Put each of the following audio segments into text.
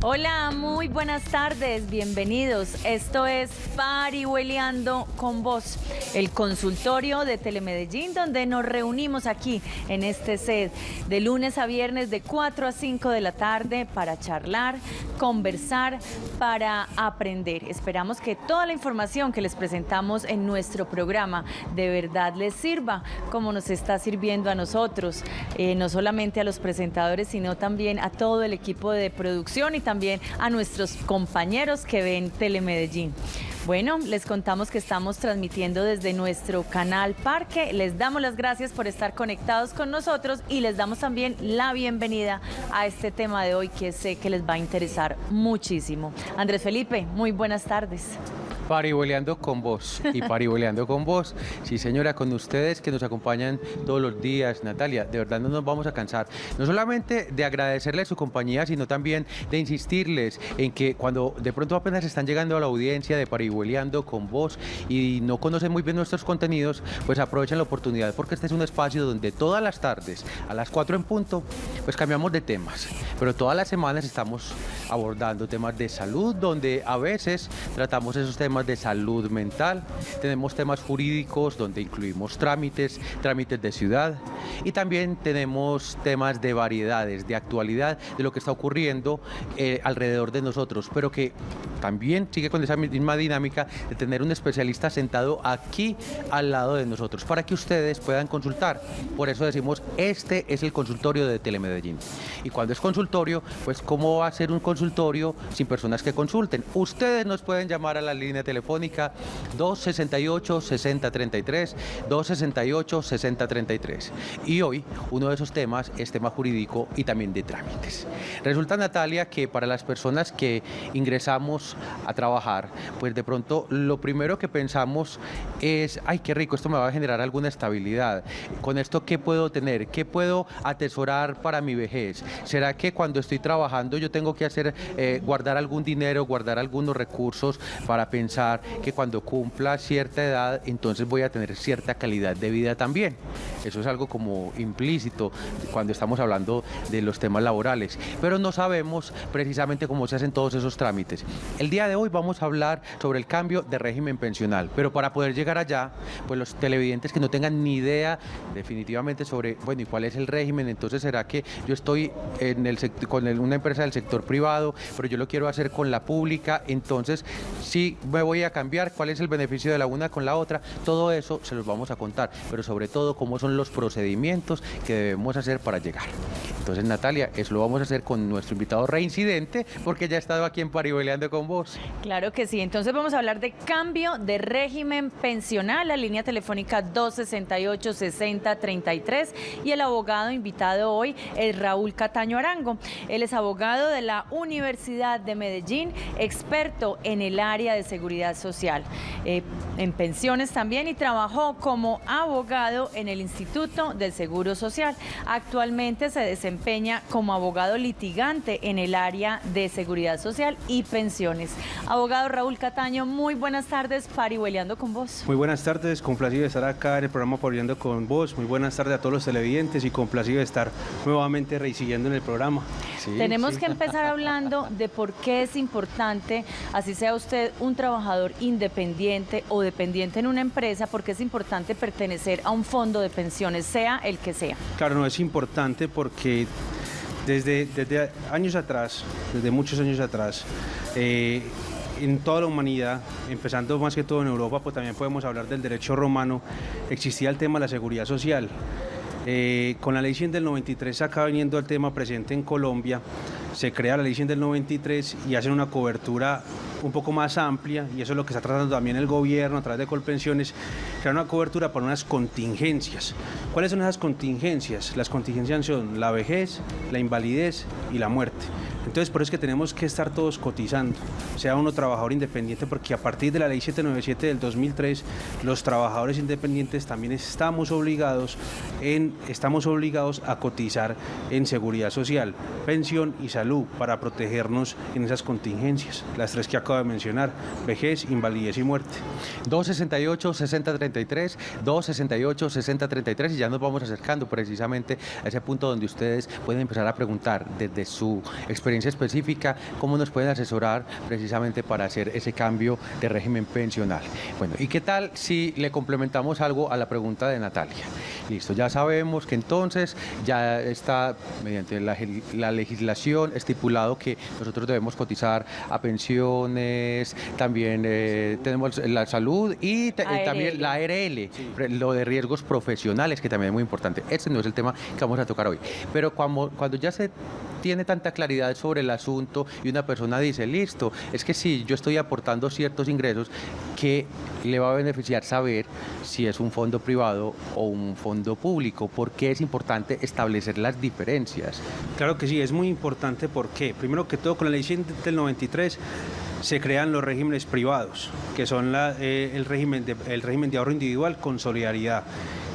Hola, muy buenas tardes, bienvenidos. Esto es Parihueliando con Vos, el consultorio de Telemedellín, donde nos reunimos aquí en este set de lunes a viernes de 4 a 5 de la tarde para charlar, conversar, para aprender. Esperamos que toda la información que les presentamos en nuestro programa de verdad les sirva, como nos está sirviendo a nosotros, no solamente a los presentadores, sino también a todo el equipo de producción y también a nuestros compañeros que ven Telemedellín. Bueno, les contamos que estamos transmitiendo desde nuestro canal Parque. Les damos las gracias por estar conectados con nosotros y les damos también la bienvenida a este tema de hoy que sé que les va a interesar muchísimo. Andrés Felipe, muy buenas tardes. Parihueliando con Vos y Parihueliando con Vos. Sí, señora, con ustedes que nos acompañan todos los días. Natalia, de verdad no nos vamos a cansar, no solamente de agradecerles su compañía, sino también de insistirles en que cuando de pronto apenas están llegando a la audiencia de Parihueliando con Vos y no conocen muy bien nuestros contenidos, pues aprovechen la oportunidad, porque este es un espacio donde todas las tardes, a las 4 en punto, pues cambiamos de temas, pero todas las semanas estamos abordando temas de salud, donde a veces tratamos esos temas de salud mental, tenemos temas jurídicos donde incluimos trámites de ciudad, y también tenemos temas de variedades, de actualidad, de lo que está ocurriendo alrededor de nosotros, pero que también sigue con esa misma dinámica de tener un especialista sentado aquí al lado de nosotros para que ustedes puedan consultar. Por eso decimos, este es el consultorio de Telemedellín. Y cuando es consultorio, pues ¿cómo va a ser un consultorio sin personas que consulten? Ustedes nos pueden llamar a la línea telefónica 268-6033, 268-6033. Y hoy uno de esos temas es tema jurídico y también de trámites. Resulta, Natalia, que para las personas que ingresamos a trabajar, pues de pronto lo primero que pensamos es, ay, qué rico, esto me va a generar alguna estabilidad. Con esto, ¿qué puedo tener? ¿Qué puedo atesorar para mi vejez? ¿Será que cuando estoy trabajando yo tengo que hacer, guardar algún dinero, guardar algunos recursos para pensar que cuando cumpla cierta edad, entonces voy a tener cierta calidad de vida también? Eso es algo como implícito cuando estamos hablando de los temas laborales, pero no sabemos precisamente cómo se hacen todos esos trámites. El día de hoy vamos a hablar sobre el cambio de régimen pensional, pero para poder llegar allá, pues los televidentes que no tengan ni idea definitivamente sobre, bueno, ¿y cuál es el régimen? Entonces, ¿será que yo estoy en una empresa del sector privado, pero yo lo quiero hacer con la pública? Entonces, sí me voy a cambiar, ¿cuál es el beneficio de la una con la otra? Todo eso se los vamos a contar, pero sobre todo cómo son los procedimientos que debemos hacer para llegar. Entonces, Natalia, eso lo vamos a hacer con nuestro invitado reincidente, porque ya ha estado aquí en Parihueliando con Vos. Claro que sí, entonces vamos a hablar de cambio de régimen pensional, la línea telefónica 268-6033, y el abogado invitado hoy es Raúl Cataño Arango. Él es abogado de la Universidad de Medellín, experto en el área de seguridad social, en pensiones también, y trabajó como abogado en el Instituto del Seguro Social. Actualmente se desempeña como abogado litigante en el área de seguridad social y pensiones. Abogado Raúl Cataño, muy buenas tardes, Parihueliando con Vos. Muy buenas tardes, complacido de estar acá en el programa Parihueliando con Vos. Muy buenas tardes a todos los televidentes y complacido de estar nuevamente reincidiendo en el programa. Tenemos que empezar hablando de por qué es importante, así sea usted un trabajador independiente o dependiente en una empresa, porque es importante pertenecer a un fondo de pensiones, sea el que sea. Claro, no, es importante porque desde años atrás, desde muchos años atrás, en toda la humanidad, empezando más que todo en Europa, pues también podemos hablar del derecho romano, existía el tema de la seguridad social. Con la ley 100 del 93 acá viniendo el tema presente en Colombia, se crea la ley 100 del 93 y hacen una cobertura un poco más amplia, y eso es lo que está tratando también el gobierno a través de Colpensiones, crear una cobertura para unas contingencias. ¿Cuáles son esas contingencias? Las contingencias son la vejez, la invalidez y la muerte. Entonces, por eso es que tenemos que estar todos cotizando, sea uno trabajador independiente, porque a partir de la ley 797 del 2003, los trabajadores independientes también estamos obligados a cotizar en seguridad social, pensión y salud, para protegernos en esas contingencias, las tres que acabo de mencionar: vejez, invalidez y muerte. 268-6033, 268-6033, y ya nos vamos acercando precisamente a ese punto donde ustedes pueden empezar a preguntar desde su experiencia experiencia específica, cómo nos pueden asesorar precisamente para hacer ese cambio de régimen pensional. Bueno, ¿y qué tal si le complementamos algo a la pregunta de Natalia? Listo, ya sabemos que entonces ya está mediante la legislación estipulado que nosotros debemos cotizar a pensiones, también tenemos la salud y también la ARL, lo de riesgos profesionales, que también es muy importante. Este no es el tema que vamos a tocar hoy, pero cuando ya se tiene tanta claridad sobre el asunto y una persona dice, listo, es que si yo estoy aportando ciertos ingresos, que le va a beneficiar saber si es un fondo privado o un fondo público. ¿Por qué es importante establecer las diferencias? Claro que sí, es muy importante porque, primero que todo, con la ley 100 del 93 se crean los regímenes privados, que son el régimen de ahorro individual con solidaridad.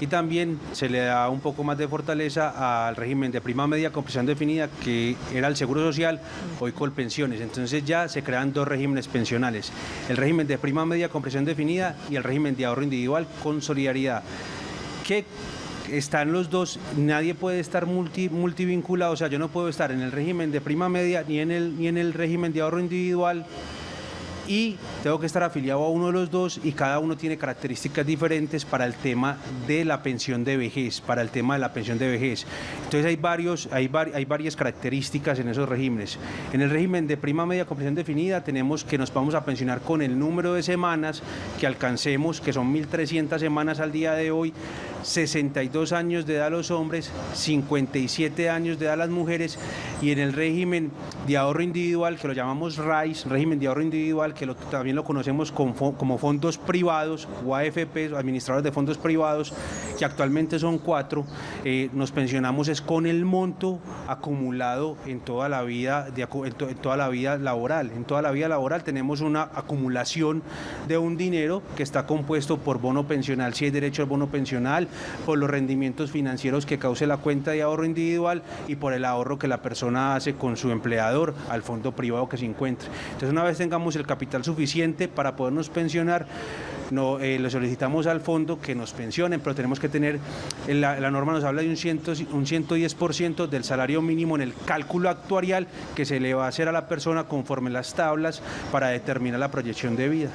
Y también se le da un poco más de fortaleza al régimen de prima media con prestación definida, que era el Seguro Social, hoy Colpensiones. Entonces ya se crean dos regímenes pensionales, el régimen de prima media con prestación definida y el régimen de ahorro individual con solidaridad, que están los dos, nadie puede estar multivinculado, o sea, yo no puedo estar en el régimen de prima media ni en el régimen de ahorro individual, y tengo que estar afiliado a uno de los dos, y cada uno tiene características diferentes para el tema de la pensión de vejez, Entonces hay varias características en esos regímenes. En el régimen de prima media con prestación definida tenemos que nos vamos a pensionar con el número de semanas que alcancemos, que son 1.300 semanas al día de hoy, 62 años de edad los hombres, 57 años de edad las mujeres, y en el régimen de ahorro individual, que lo llamamos RAIS, régimen de ahorro individual, que también lo conocemos como fondos privados o AFP, administradores de fondos privados, que actualmente son 4, nos pensionamos es con el monto acumulado en toda la vida, en toda la vida laboral. En toda la vida laboral tenemos una acumulación de un dinero que está compuesto por bono pensional, si hay derecho al bono pensional, por los rendimientos financieros que cause la cuenta de ahorro individual y por el ahorro que la persona hace con su empleador al fondo privado que se encuentre. Entonces, una vez tengamos el capital suficiente para podernos pensionar, le solicitamos al fondo que nos pensionen, pero tenemos que tener, la norma nos habla de un 110% del salario mínimo en el cálculo actuarial que se le va a hacer a la persona conforme las tablas para determinar la proyección de vida.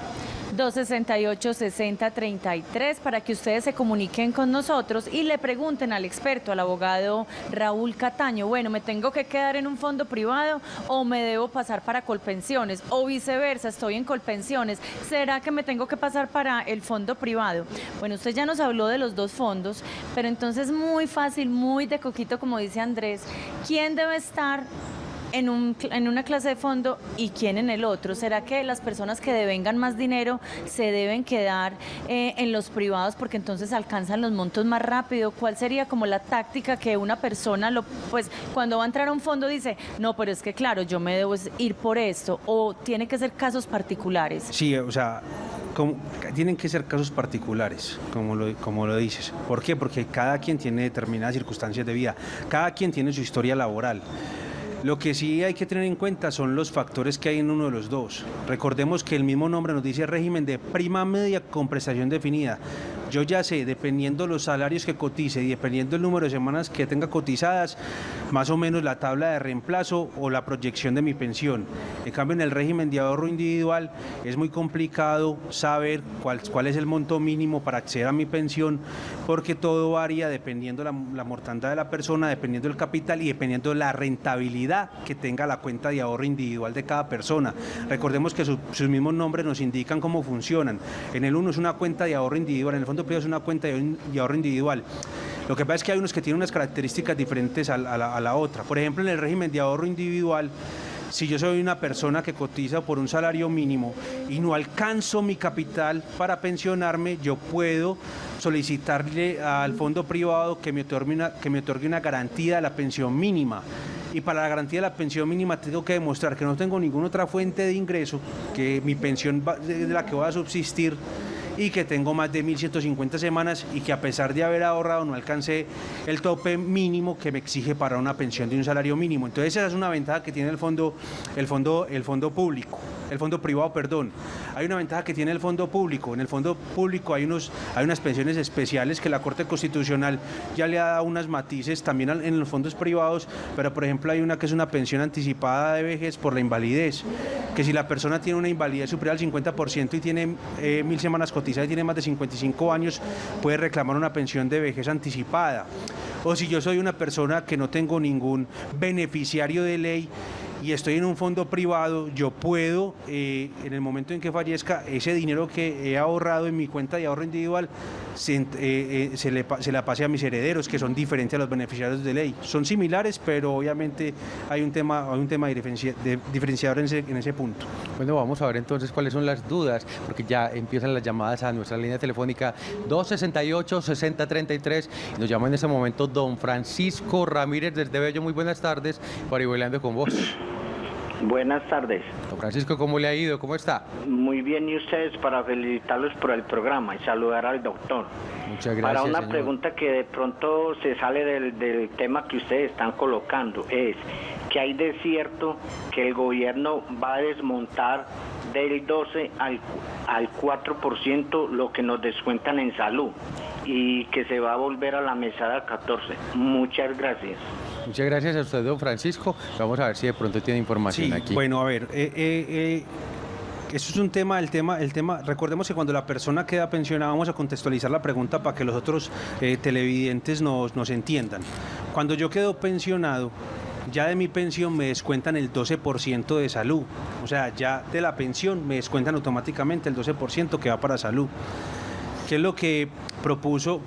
268-6033 para que ustedes se comuniquen con nosotros y le pregunten al experto, al abogado Raúl Cataño, bueno, ¿me tengo que quedar en un fondo privado o me debo pasar para Colpensiones? O viceversa, estoy en Colpensiones, ¿será que me tengo que pasar para el fondo privado? Bueno, usted ya nos habló de los dos fondos, pero entonces muy fácil, muy de coquito, como dice Andrés, ¿quién debe estar en una clase de fondo y quién en el otro? ¿Será que las personas que devengan más dinero se deben quedar en los privados porque entonces alcanzan los montos más rápido? ¿Cuál sería como la táctica que una persona, pues cuando va a entrar a un fondo dice, no, pero es que claro, yo me debo ir por esto, o tiene que ser casos particulares? Sí, o sea, tienen que ser casos particulares, como lo dices. ¿Por qué? Porque cada quien tiene determinadas circunstancias de vida, cada quien tiene su historia laboral. Lo que sí hay que tener en cuenta son los factores que hay en uno de los dos. Recordemos que el mismo nombre nos dice régimen de prima media con prestación definida. Yo ya sé, dependiendo los salarios que cotice y dependiendo el número de semanas que tenga cotizadas, más o menos la tabla de reemplazo o la proyección de mi pensión. En cambio, en el régimen de ahorro individual es muy complicado saber cuál es el monto mínimo para acceder a mi pensión, porque todo varía dependiendo la mortandad de la persona, dependiendo del capital y dependiendo de la rentabilidad que tenga la cuenta de ahorro individual de cada persona. Recordemos que sus mismos nombres nos indican cómo funcionan. En el uno es una cuenta de ahorro individual, en el fondo privado es una cuenta de ahorro individual. Lo que pasa es que hay unos que tienen unas características diferentes a la otra. Por ejemplo, en el régimen de ahorro individual, si yo soy una persona que cotiza por un salario mínimo y no alcanzo mi capital para pensionarme, yo puedo solicitarle al fondo privado que me otorgue una garantía de la pensión mínima. Y para la garantía de la pensión mínima tengo que demostrar que no tengo ninguna otra fuente de ingreso, que mi pensión de la que voy a subsistir, y que tengo más de 1.150 semanas y que a pesar de haber ahorrado no alcancé el tope mínimo que me exige para una pensión de un salario mínimo. Entonces esa es una ventaja que tiene el fondo público. el fondo privado, perdón. Hay una ventaja que tiene el fondo público. En el fondo público hay unas pensiones especiales que la Corte Constitucional ya le ha dado unas matices también en los fondos privados, pero por ejemplo hay una que es una pensión anticipada de vejez por la invalidez, que si la persona tiene una invalidez superior al 50% y tiene 1000 semanas cotizadas y tiene más de 55 años, puede reclamar una pensión de vejez anticipada. O si yo soy una persona que no tengo ningún beneficiario de ley y estoy en un fondo privado, yo puedo, en el momento en que fallezca, ese dinero que he ahorrado en mi cuenta de ahorro individual se la pase a mis herederos, que son diferentes a los beneficiarios de ley. Son similares, pero obviamente hay un tema diferenciador en ese punto. Bueno, vamos a ver entonces cuáles son las dudas, porque ya empiezan las llamadas a nuestra línea telefónica 268-6033. Nos llama en este momento don Francisco Ramírez desde Bello. Muy buenas tardes, Parihueliando con vos. Buenas tardes. Don Francisco, ¿cómo le ha ido? ¿Cómo está? Muy bien, y ustedes, para felicitarlos por el programa y saludar al doctor. Muchas gracias, Para una señor. pregunta que de pronto se sale del tema que ustedes están colocando, es que hay de cierto que el gobierno va a desmontar del 12 al 4% lo que nos descuentan en salud y que se va a volver a la mesada 14. Muchas gracias. Muchas gracias a usted, don Francisco. Vamos a ver si de pronto tiene información Sí, aquí. bueno, a ver, eso es un tema, el tema, recordemos que cuando la persona queda pensionada, vamos a contextualizar la pregunta para que los otros televidentes nos entiendan. Cuando yo quedo pensionado, ya de mi pensión me descuentan el 12% de salud, o sea, ya de la pensión me descuentan automáticamente el 12% que va para salud. ¿Qué es lo que propuso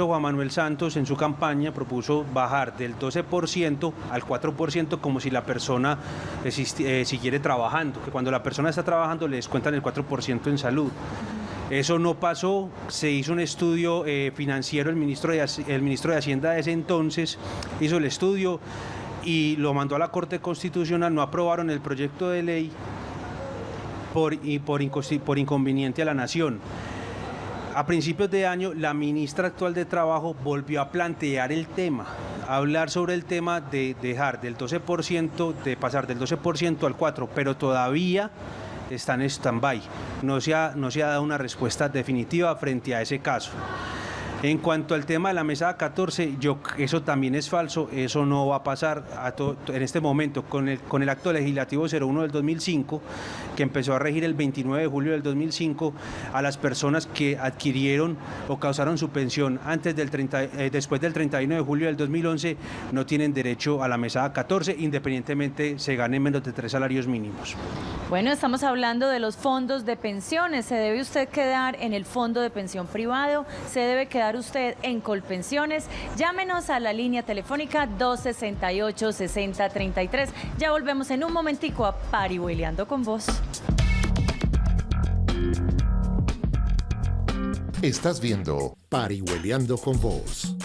Juan Manuel Santos en su campaña? Propuso bajar del 12% al 4% como si la persona siguiera trabajando, que cuando la persona está trabajando le descuentan el 4% en salud. Eso no pasó, se hizo un estudio financiero, el ministro de Hacienda de ese entonces hizo el estudio y lo mandó a la Corte Constitucional, no aprobaron el proyecto de ley por inconveniente a la nación. A principios de año, la ministra actual de Trabajo volvió a plantear el tema, a hablar sobre el tema de dejar del 12%, de pasar del 12% al 4%, pero todavía está en stand-by. No se ha dado una respuesta definitiva frente a ese caso. En cuanto al tema de la mesada 14, eso también es falso, eso no va a pasar en este momento con el acto legislativo 01 del 2005, que empezó a regir el 29 de julio del 2005, a las personas que adquirieron o causaron su pensión después del 31 de julio del 2011, no tienen derecho a la mesada 14, independientemente se ganen menos de 3 salarios mínimos. Bueno, estamos hablando de los fondos de pensiones. ¿Se debe usted quedar en el fondo de pensión privado? ¿Se debe quedar usted en Colpensiones? Llámenos a la línea telefónica 268-6033. Ya volvemos en un momentico a Parihueliando con vos. Estás viendo Parihueliando con vos.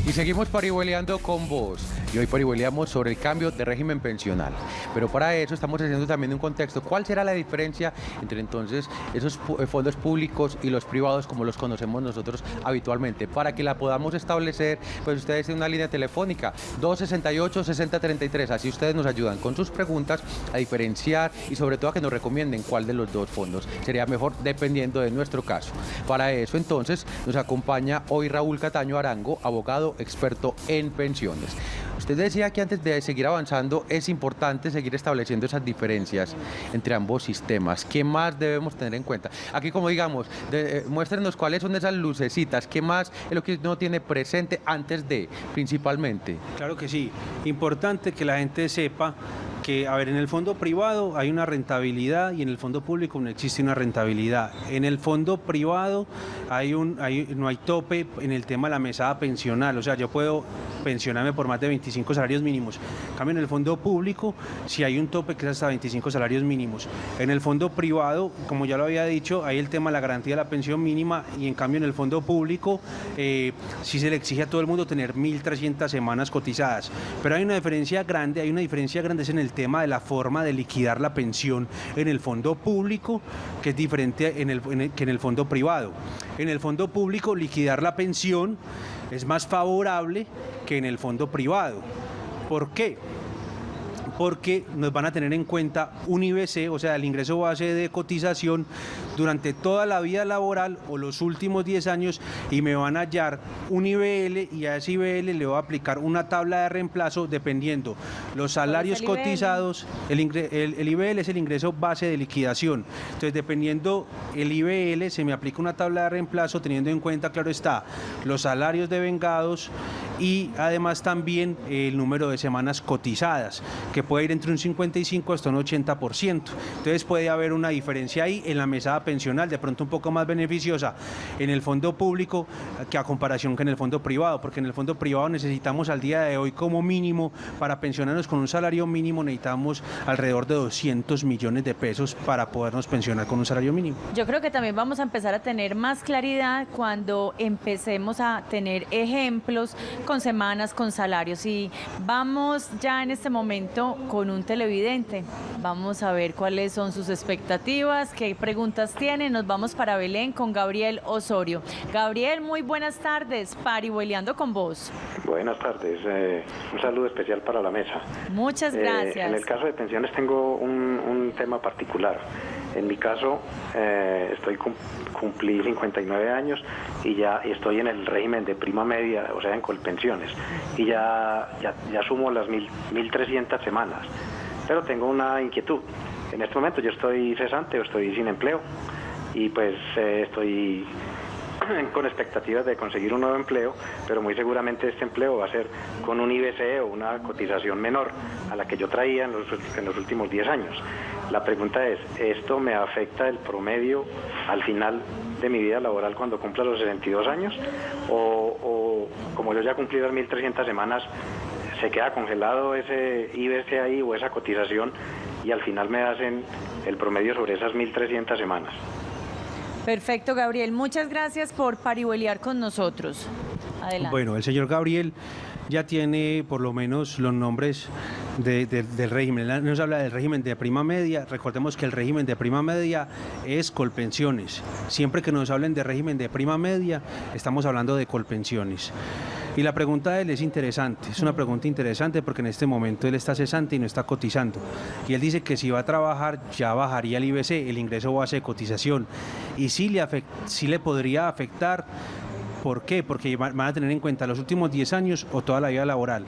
Y seguimos parihueliando con vos. Y hoy parihueleamos sobre el cambio de régimen pensional. Pero para eso estamos haciendo también un contexto. ¿Cuál será la diferencia entre entonces esos fondos públicos y los privados como los conocemos nosotros habitualmente? Para que la podamos establecer, pues ustedes tienen una línea telefónica 268-6033. Así ustedes nos ayudan con sus preguntas a diferenciar y sobre todo a que nos recomienden cuál de los dos fondos sería mejor dependiendo de nuestro caso. Para eso entonces nos acompaña hoy Raúl Cataño Arango, abogado experto en pensiones. Usted decía que antes de seguir avanzando es importante seguir estableciendo esas diferencias entre ambos sistemas. ¿Qué más debemos tener en cuenta? Aquí, como digamos, muéstrenos cuáles son esas lucecitas, qué más es lo que uno tiene presente antes de, principalmente. Claro que sí, importante que la gente sepa que, a ver, en el fondo privado hay una rentabilidad y en el fondo público no existe una rentabilidad. En el fondo privado no hay tope en el tema de la mesada pensional, o sea, yo puedo pensionarme por más de 25 salarios mínimos. En cambio, en el fondo público sí hay un tope que es hasta 25 salarios mínimos. En el fondo privado, como ya lo había dicho, hay el tema de la garantía de la pensión mínima y en cambio en el fondo público sí se le exige a todo el mundo tener 1.300 semanas cotizadas. Pero hay una diferencia grande es en el tema de la forma de liquidar la pensión en el fondo público, que es diferente que en el fondo privado. En el fondo público, liquidar la pensión es más favorable que en el fondo privado. ¿Por qué? Porque nos van a tener en cuenta un IBC, o sea, el ingreso base de cotización, durante toda la vida laboral o los últimos 10 años, y me van a hallar un IBL, y a ese IBL le voy a aplicar una tabla de reemplazo dependiendo los salarios cotizados. El IBL es el ingreso base de liquidación. Entonces, dependiendo el IBL, se me aplica una tabla de reemplazo teniendo en cuenta, claro está, los salarios devengados y además también el número de semanas cotizadas, que puede ir entre un 55 hasta un 80%. Entonces puede haber una diferencia ahí en la mesada pensional, de pronto un poco más beneficiosa en el fondo público que a comparación que en el fondo privado, porque en el fondo privado necesitamos al día de hoy como mínimo, para pensionarnos con un salario mínimo, necesitamos alrededor de 200 millones de pesos para podernos pensionar con un salario mínimo. Yo creo que también vamos a empezar a tener más claridad cuando empecemos a tener ejemplos con semanas, con salarios. Y vamos ya en este momento con un televidente. Vamos a ver cuáles son sus expectativas, qué preguntas tiene. Nos vamos para Belén con Gabriel Osorio. Gabriel, muy buenas tardes. Parihueliando con vos. Buenas tardes. Un saludo especial para la mesa. Muchas gracias. En el caso de pensiones tengo un tema particular. En mi caso, cumplí 59 años y ya estoy en el régimen de prima media, o sea, en Colpensiones, y ya sumo las 1.300 semanas. Pero tengo una inquietud. En este momento yo estoy cesante o estoy sin empleo y pues estoy con expectativas de conseguir un nuevo empleo, pero muy seguramente este empleo va a ser con un IBC o una cotización menor a la que yo traía en los últimos 10 años. La pregunta es, ¿esto me afecta el promedio al final de mi vida laboral cuando cumpla los 62 años? ¿O como yo ya cumplí las 1.300 semanas, se queda congelado ese IBC ahí o esa cotización y al final me hacen el promedio sobre esas 1.300 semanas? Perfecto, Gabriel. Muchas gracias por parihueliar con nosotros. Adelante. Bueno, el señor Gabriel ya tiene por lo menos los nombres del régimen. Nos habla del régimen de prima media. Recordemos que el régimen de prima media es Colpensiones. Siempre que nos hablen de régimen de prima media, estamos hablando de Colpensiones. Y la pregunta de él es interesante, es una pregunta interesante porque en este momento él está cesante y no está cotizando. Y él dice que si va a trabajar ya bajaría el IBC, el ingreso base de cotización. Y sí le podría afectar. ¿Por qué? Porque van a tener en cuenta los últimos 10 años o toda la vida laboral.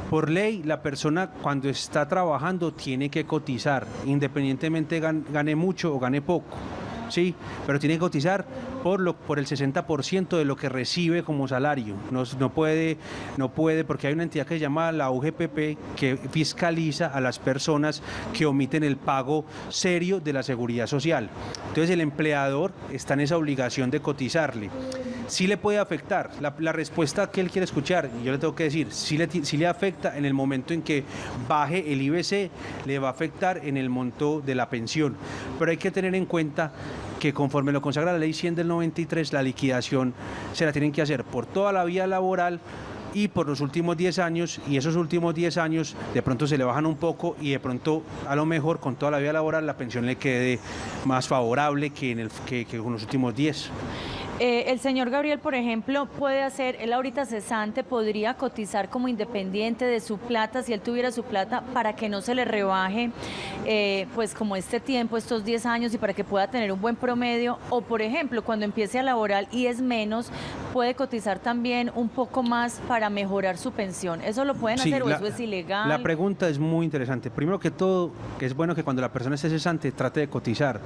Por ley, la persona cuando está trabajando tiene que cotizar, independientemente gane mucho o gane poco. Sí, pero tiene que cotizar por el 60% de lo que recibe como salario. No puede, porque hay una entidad que se llama la UGPP que fiscaliza a las personas que omiten el pago serio de la seguridad social. Entonces el empleador está en esa obligación de cotizarle. Sí le puede afectar, la respuesta que él quiere escuchar, yo le tengo que decir, sí le afecta en el momento en que baje el IBC, le va a afectar en el monto de la pensión, pero hay que tener en cuenta que conforme lo consagra la ley 100 del 93, la liquidación se la tienen que hacer por toda la vida laboral y por los últimos 10 años, y esos últimos 10 años de pronto se le bajan un poco y de pronto a lo mejor con toda la vida laboral la pensión le quede más favorable que con los últimos 10. El señor Gabriel, por ejemplo, él ahorita cesante, podría cotizar como independiente de su plata, si él tuviera su plata, para que no se le rebaje, pues como este tiempo, estos 10 años, y para que pueda tener un buen promedio, o por ejemplo, cuando empiece a laborar y es menos, puede cotizar también un poco más para mejorar su pensión. ¿Eso lo pueden hacer o eso es ilegal? La pregunta es muy interesante. Primero que todo, que es bueno que cuando la persona esté cesante trate de cotizar.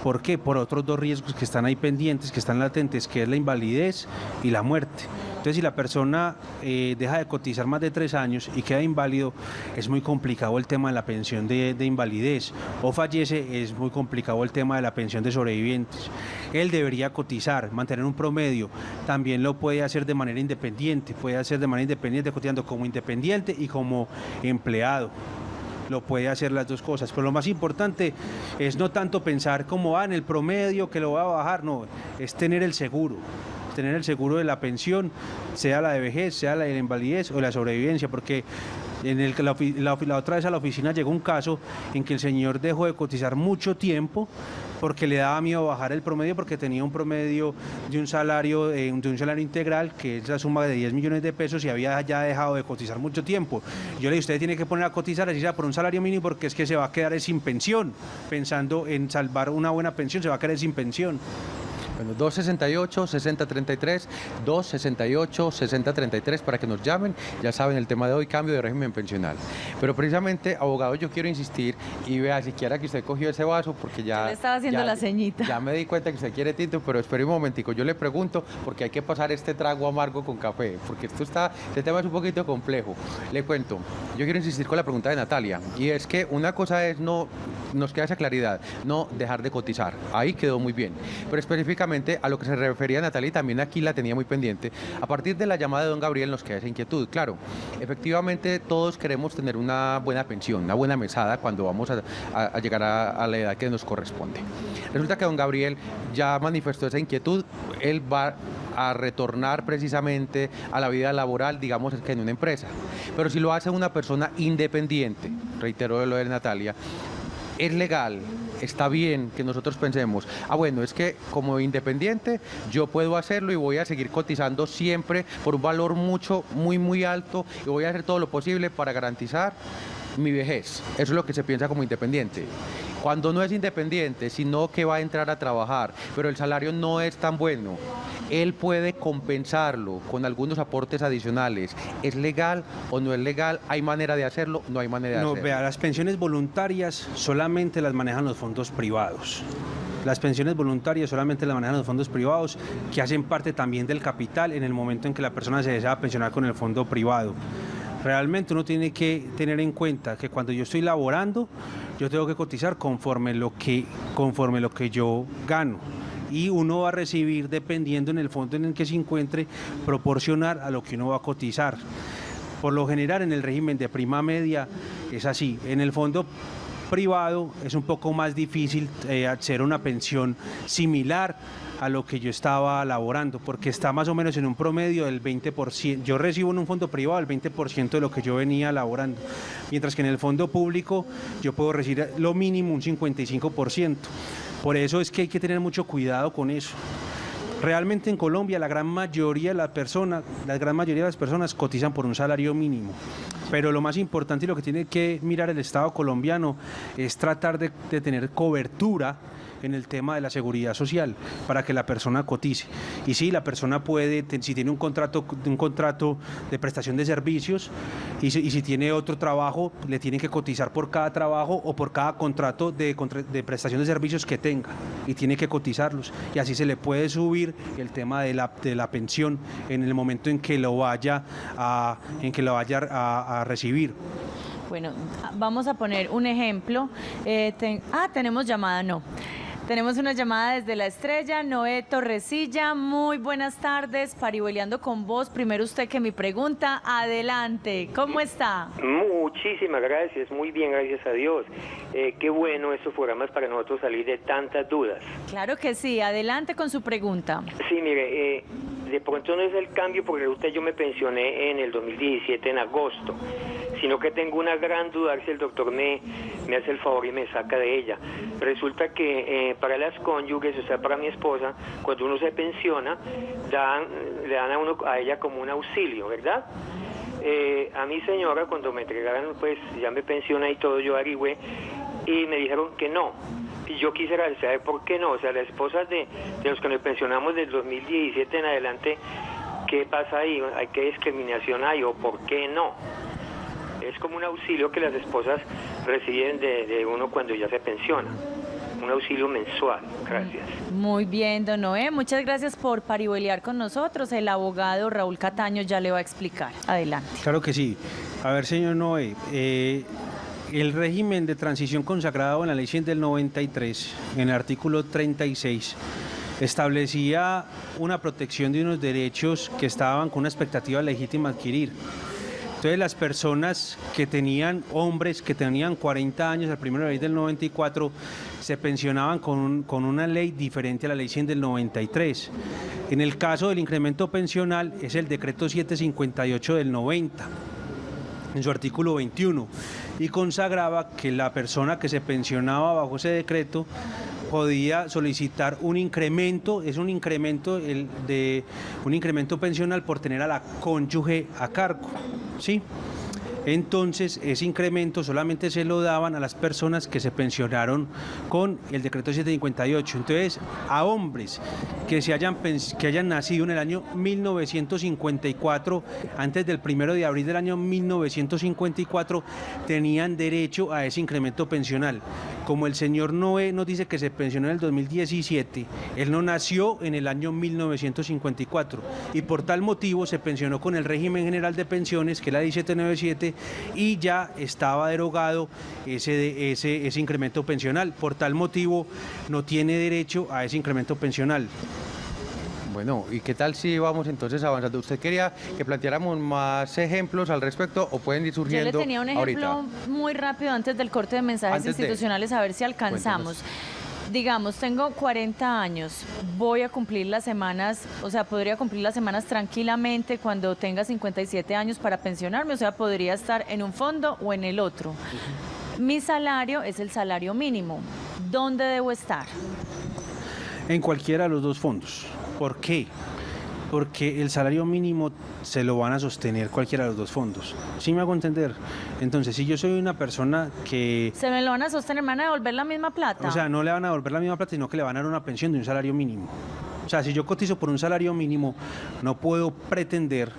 ¿Por qué? Por otros dos riesgos que están ahí pendientes, que están latentes, que es la invalidez y la muerte. Entonces, si la persona deja de cotizar más de 3 años y queda inválido, es muy complicado el tema de la pensión de invalidez, o fallece, es muy complicado el tema de la pensión de sobrevivientes. Él debería cotizar, mantener un promedio. También lo puede hacer de manera independiente, cotizando como independiente y como empleado. Lo puede hacer las dos cosas, pero lo más importante es no tanto pensar como en el promedio que lo va a bajar, no, es tener el seguro de la pensión, sea la de vejez, sea la de la invalidez o la sobrevivencia, porque La otra vez a la oficina llegó un caso en que el señor dejó de cotizar mucho tiempo porque le daba miedo bajar el promedio, porque tenía un promedio de un salario integral, que es la suma de 10 millones de pesos, y había ya dejado de cotizar mucho tiempo. Yo le dije, usted tiene que poner a cotizar, así sea por un salario mínimo, porque es que se va a quedar sin pensión. Pensando en salvar una buena pensión, se va a quedar sin pensión. Bueno, 268-6033, 268-6033 para que nos llamen. Ya saben, el tema de hoy, cambio de régimen pensional. Pero precisamente, abogado, yo quiero insistir y vea, siquiera que usted cogió ese vaso, porque ya... Yo le estaba haciendo la ceñita. Ya me di cuenta que usted quiere tinto, pero espere un momentico. Yo le pregunto, porque hay que pasar este trago amargo con café, porque este tema es un poquito complejo. Le cuento, yo quiero insistir con la pregunta de Natalia, y es que una cosa es no... Nos queda esa claridad, no dejar de cotizar. Ahí quedó muy bien. Pero específicamente a lo que se refería Natalia, y también aquí la tenía muy pendiente, a partir de la llamada de don Gabriel nos queda esa inquietud. Claro, efectivamente todos queremos tener una buena pensión, una buena mesada cuando vamos a llegar a la edad que nos corresponde. Resulta que don Gabriel ya manifestó esa inquietud. Él va a retornar precisamente a la vida laboral, digamos que en una empresa. Pero si lo hace una persona independiente, reitero lo de Natalia, es legal, está bien que nosotros pensemos, bueno, es que como independiente yo puedo hacerlo y voy a seguir cotizando siempre por un valor muy alto, y voy a hacer todo lo posible para garantizar mi vejez. Eso es lo que se piensa como independiente. Cuando no es independiente, sino que va a entrar a trabajar, pero el salario no es tan bueno, él puede compensarlo con algunos aportes adicionales. ¿Es legal o no es legal? ¿Hay manera de hacerlo? No hay manera de hacerlo. No, vea, las pensiones voluntarias solamente las manejan los fondos privados. Las pensiones voluntarias solamente las manejan los fondos privados, que hacen parte también del capital en el momento en que la persona se desea pensionar con el fondo privado. Realmente uno tiene que tener en cuenta que cuando yo estoy laborando, yo tengo que cotizar conforme lo que yo gano. Y uno va a recibir, dependiendo en el fondo en el que se encuentre, proporcionar a lo que uno va a cotizar. Por lo general, en el régimen de prima media es así. En el fondo privado es un poco más difícil hacer una pensión similar a lo que yo estaba laborando, porque está más o menos en un promedio del 20%. Yo recibo en un fondo privado el 20% de lo que yo venía laborando, mientras que en el fondo público yo puedo recibir lo mínimo un 55%. Por eso es que hay que tener mucho cuidado con eso. Realmente en Colombia la gran mayoría de las personas cotizan por un salario mínimo, pero lo más importante y lo que tiene que mirar el Estado colombiano es tratar de tener cobertura en el tema de la seguridad social para que la persona cotice. Y sí, la persona puede, si tiene un contrato de prestación de servicios y si tiene otro trabajo, le tienen que cotizar por cada trabajo o por cada contrato de prestación de servicios que tenga, y tiene que cotizarlos, y así se le puede subir el tema de la pensión en el momento en que lo vaya a recibir. Bueno, vamos a poner un ejemplo. Tenemos llamada, no. Tenemos una llamada desde La Estrella, Noé Torresilla. Muy buenas tardes, parihueliando con vos. Primero usted que mi pregunta, adelante. ¿Cómo está? Muchísimas gracias, muy bien, gracias a Dios. Qué bueno estos programas para nosotros salir de tantas dudas. Claro que sí, adelante con su pregunta. Sí, mire, de pronto no es el cambio porque resulta yo me pensioné en el 2017 en agosto, sino que tengo una gran duda si el doctor me hace el favor y me saca de ella. Resulta que para las cónyuges, o sea, para mi esposa, cuando uno se pensiona, le dan a ella como un auxilio, ¿verdad? A mi señora, cuando me entregaron, pues ya me pensiona y todo, yo averigüé y me dijeron que no. Y yo quisiera saber por qué no. O sea, las esposas de los que nos pensionamos del 2017 en adelante, ¿qué pasa ahí? ¿Hay qué discriminación hay o por qué no? Es como un auxilio que las esposas reciben de uno cuando ya se pensiona. Un auxilio mensual. Gracias. Muy bien, don Noé. Muchas gracias por parihueliar con nosotros. El abogado Raúl Cataño ya le va a explicar. Adelante. Claro que sí. A ver, señor Noé, el régimen de transición consagrado en la Ley 100 del 93, en el artículo 36, establecía una protección de unos derechos que estaban con una expectativa legítima de adquirir. Entonces las personas hombres que tenían 40 años al 1 de abril del 94, se pensionaban con una ley diferente a la ley 100 del 93. En el caso del incremento pensional es el decreto 758 del 90. en su artículo 21, y consagraba que la persona que se pensionaba bajo ese decreto podía solicitar un incremento, es un incremento un incremento pensional por tener a la cónyuge a cargo, ¿sí? Entonces, ese incremento solamente se lo daban a las personas que se pensionaron con el decreto 758. Entonces, a hombres que hayan nacido en el año 1954, antes del 1 de abril del año 1954, tenían derecho a ese incremento pensional. Como el señor Noé nos dice que se pensionó en el 2017, él no nació en el año 1954 y por tal motivo se pensionó con el régimen general de pensiones, que es la 1797, y ya estaba derogado ese incremento pensional. Por tal motivo no tiene derecho a ese incremento pensional. Bueno, ¿y qué tal si vamos entonces avanzando? ¿Usted quería que planteáramos más ejemplos al respecto o pueden ir surgiendo ahorita? Yo le tenía un ejemplo ahorita muy rápido antes del corte de mensajes institucionales, a ver si alcanzamos. Digamos, tengo 40 años, voy a cumplir las semanas, o sea, podría cumplir las semanas tranquilamente cuando tenga 57 años para pensionarme, o sea, podría estar en un fondo o en el otro. Mi salario es el salario mínimo. ¿Dónde debo estar? En cualquiera de los dos fondos. ¿Por qué? Porque el salario mínimo se lo van a sostener cualquiera de los dos fondos. ¿Sí me hago entender? Entonces, si yo soy una persona que... ¿Se me lo van a sostener? ¿Me van a devolver la misma plata? O sea, no le van a devolver la misma plata, sino que le van a dar una pensión de un salario mínimo. O sea, si yo cotizo por un salario mínimo, no puedo pretender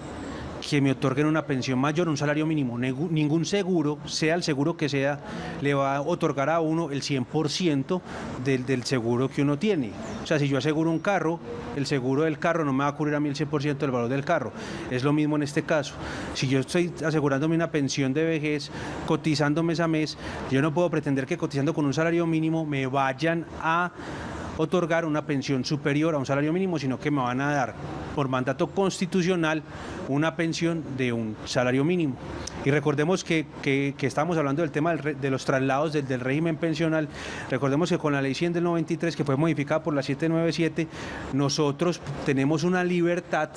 que me otorguen una pensión mayor, un salario mínimo. Ningún seguro, sea el seguro que sea, le va a otorgar a uno el 100% del seguro que uno tiene. O sea, si yo aseguro un carro, el seguro del carro no me va a cubrir a mí el 100% del valor del carro. Es lo mismo en este caso. Si yo estoy asegurándome una pensión de vejez, cotizando mes a mes, yo no puedo pretender que cotizando con un salario mínimo me vayan a otorgar una pensión superior a un salario mínimo, sino que me van a dar por mandato constitucional una pensión de un salario mínimo. Y recordemos que estamos hablando del tema de los traslados del régimen pensional. Recordemos que con la ley 100 del 93, que fue modificada por la 797, nosotros tenemos una libertad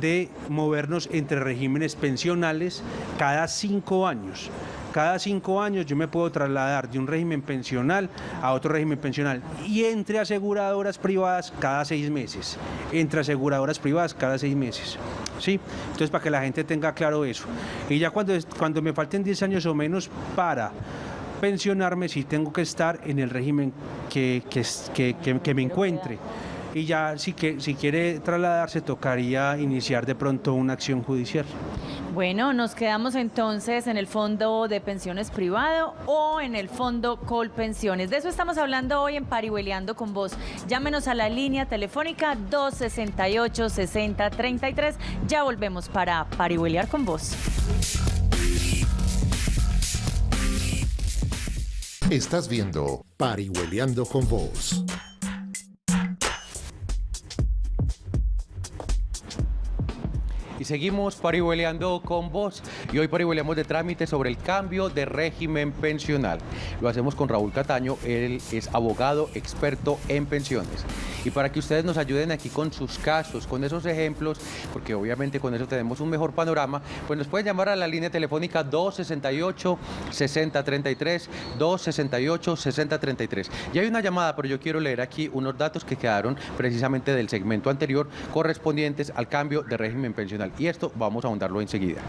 de movernos entre regímenes pensionales cada 5 años. Cada 5 años yo me puedo trasladar de un régimen pensional a otro régimen pensional, y entre aseguradoras privadas cada 6 meses. Entre aseguradoras privadas cada 6 meses. ¿Sí? Entonces, para que la gente tenga claro eso. Y ya cuando me falten 10 años o menos para pensionarme, sí tengo que estar en el régimen que me encuentre. Y ya si quiere trasladarse, tocaría iniciar de pronto una acción judicial. Bueno, nos quedamos entonces en el fondo de pensiones privado o en el fondo Colpensiones. De eso estamos hablando hoy en Parihueliando con Vos. Llámenos a la línea telefónica 268-6033. Ya volvemos para Parihueliar con Vos. Estás viendo Parihueliando con Vos. Y seguimos parihueleando con vos. Y hoy parihueleamos de trámite sobre el cambio de régimen pensional. Lo hacemos con Raúl Cataño, él es abogado experto en pensiones. Y para que ustedes nos ayuden aquí con sus casos, con esos ejemplos, porque obviamente con eso tenemos un mejor panorama, pues nos pueden llamar a la línea telefónica 268-6033, 268-6033. Ya hay una llamada, pero yo quiero leer aquí unos datos que quedaron precisamente del segmento anterior correspondientes al cambio de régimen pensional. Y esto vamos a ahondarlo enseguida.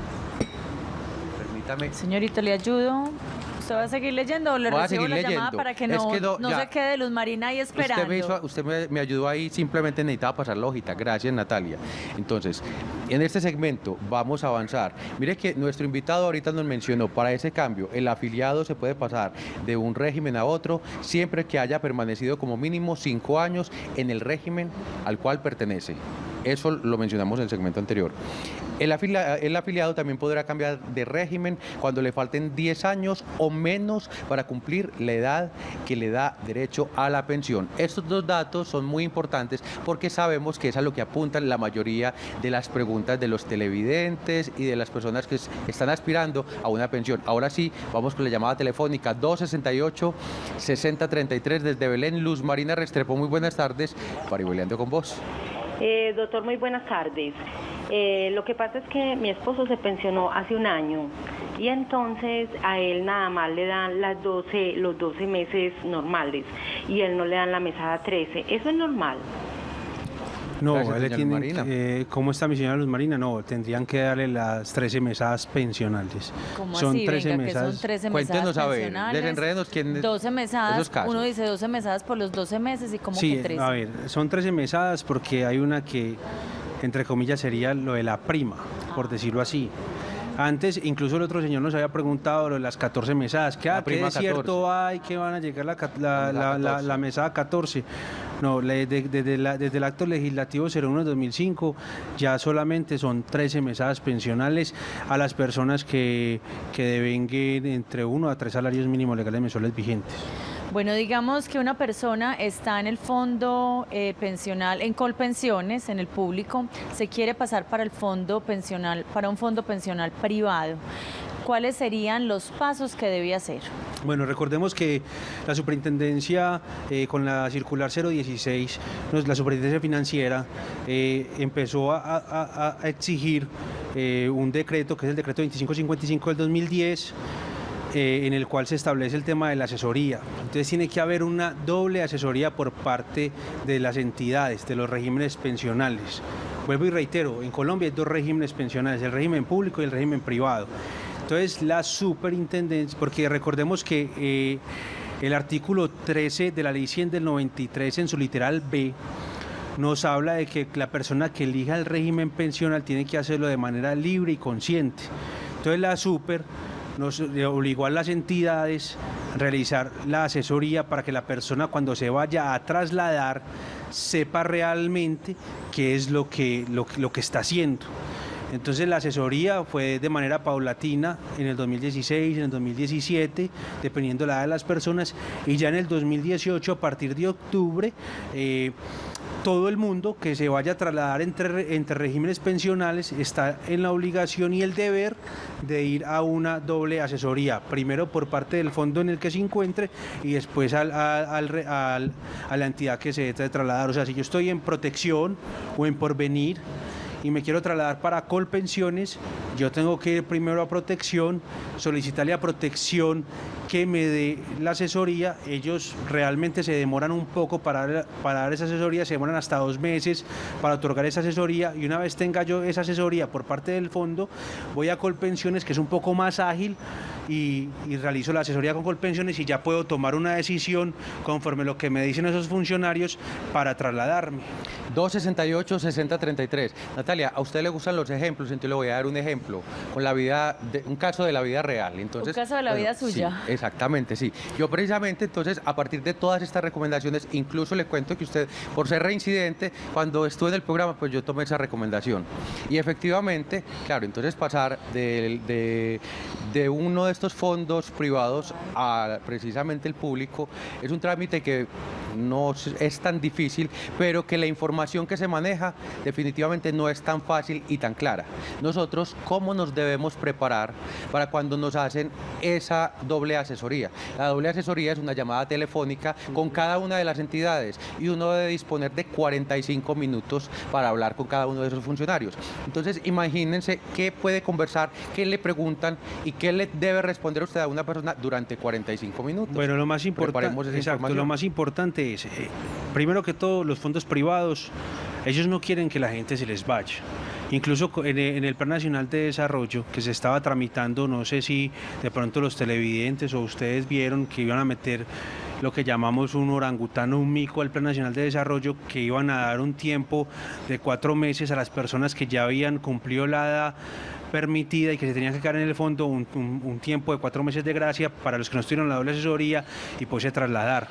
Permítame. Señorito, ¿le ayudo? ¿Usted va a seguir leyendo o le recibo la llamada para que no se quede Luz Marina ahí esperando? Usted me ayudó ahí, simplemente necesitaba pasar la hojita. Gracias, Natalia. Entonces, en este segmento vamos a avanzar. Mire que nuestro invitado ahorita nos mencionó, para ese cambio, el afiliado se puede pasar de un régimen a otro siempre que haya permanecido como mínimo 5 años en el régimen al cual pertenece. Eso lo mencionamos en el segmento anterior. El afiliado también podrá cambiar de régimen cuando le falten 10 años o menos para cumplir la edad que le da derecho a la pensión. Estos dos datos son muy importantes porque sabemos que es a lo que apuntan la mayoría de las preguntas de los televidentes y de las personas que están aspirando a una pensión. Ahora sí, vamos con la llamada telefónica 268-6033 desde Belén. Luz Marina Restrepo, muy buenas tardes. Parihueliando con vos. Doctor, muy buenas tardes. Lo que pasa es que mi esposo se pensionó hace un año y entonces a él nada más le dan los 12 meses normales y él no le dan la mesada 13. ¿Eso es normal? No, Gracias, él le señora tienen, ¿cómo está mi señora Luz Marina? No, tendrían que darle las 13 mesadas pensionales. ¿Cómo Son así? 13 Venga, que mesadas. son 13 Cuéntenos, mesadas a ver, pensionales, desenrédenos quién- 12 mesadas, esos casos. uno dice 12 mesadas por los 12 meses y como Sí, que 13. a ver, son 13 mesadas porque hay una que, entre comillas, sería lo de la prima, por decirlo así. Antes, incluso el otro señor nos había preguntado lo de las 14 mesadas. ¿Qué prima desierto 14. hay que van a llegar la mesada 14? No, desde el acto legislativo 01 de 2005 ya solamente son 13 mesadas pensionales a las personas que devenguen entre 1 a 3 salarios mínimos legales mensuales vigentes. Bueno, digamos que una persona está en el fondo pensional, en Colpensiones, en el público, se quiere pasar para el fondo pensional, para un fondo pensional privado. ¿Cuáles serían los pasos que debe hacer? Bueno, recordemos que la superintendencia, con la circular 016, la superintendencia financiera, empezó a exigir un decreto, que es el decreto 2555 del 2010, en el cual se establece el tema de la asesoría. Entonces tiene que haber una doble asesoría por parte de las entidades, de los regímenes pensionales. Vuelvo y reitero, en Colombia hay dos regímenes pensionales, el régimen público y el régimen privado. Entonces la superintendencia, porque recordemos que el artículo 13 de la ley 100 del 93 en su literal B nos habla de que la persona que elija el régimen pensional tiene que hacerlo de manera libre y consciente. Entonces la super nos obligó a las entidades a realizar la asesoría para que la persona cuando se vaya a trasladar sepa realmente qué es lo que está haciendo. Entonces la asesoría fue de manera paulatina en el 2016, en el 2017, dependiendo de la edad de las personas, y ya en el 2018, a partir de octubre, todo el mundo que se vaya a trasladar entre regímenes pensionales está en la obligación y el deber de ir a una doble asesoría, primero por parte del fondo en el que se encuentre y después a la entidad que se debe trasladar. O sea, si yo estoy en protección o en porvenir y me quiero trasladar para Colpensiones, yo tengo que ir primero a protección, solicitarle a protección que me dé la asesoría. Ellos realmente se demoran un poco para dar esa asesoría, se demoran hasta 2 meses para otorgar esa asesoría, y una vez tenga yo esa asesoría por parte del fondo, voy a Colpensiones, que es un poco más ágil, y realizo la asesoría con Colpensiones y ya puedo tomar una decisión conforme lo que me dicen esos funcionarios para trasladarme. 268-6033. Natalia, a usted le gustan los ejemplos, entonces le voy a dar un ejemplo con un caso de la vida real. Entonces, un caso de la vida suya. Sí, exactamente, sí. Yo precisamente, entonces, a partir de todas estas recomendaciones, incluso le cuento que usted, por ser reincidente, cuando estuve en el programa, pues yo tomé esa recomendación. Y efectivamente, claro, entonces pasar de uno de estos fondos privados a precisamente el público es un trámite que no es tan difícil, pero que la información que se maneja definitivamente no es tan fácil y tan clara. Nosotros, ¿cómo nos debemos preparar para cuando nos hacen esa doble asesoría? La doble asesoría es una llamada telefónica con cada una de las entidades y uno debe disponer de 45 minutos para hablar con cada uno de esos funcionarios. Entonces, imagínense qué puede conversar, qué le preguntan y qué le debe responder usted a una persona durante 45 minutos. Bueno, lo más importante es, primero que todo, los fondos privados, ellos no quieren que la gente se les vaya. Incluso en el Plan Nacional de Desarrollo que se estaba tramitando, no sé si de pronto los televidentes o ustedes vieron que iban a meter lo que llamamos un orangutano, un mico al Plan Nacional de Desarrollo, que iban a dar un tiempo de 4 meses a las personas que ya habían cumplido la edad permitida y que se tenían que quedar en el fondo, un tiempo de 4 meses de gracia para los que no estuvieron en la doble asesoría y poderse trasladar.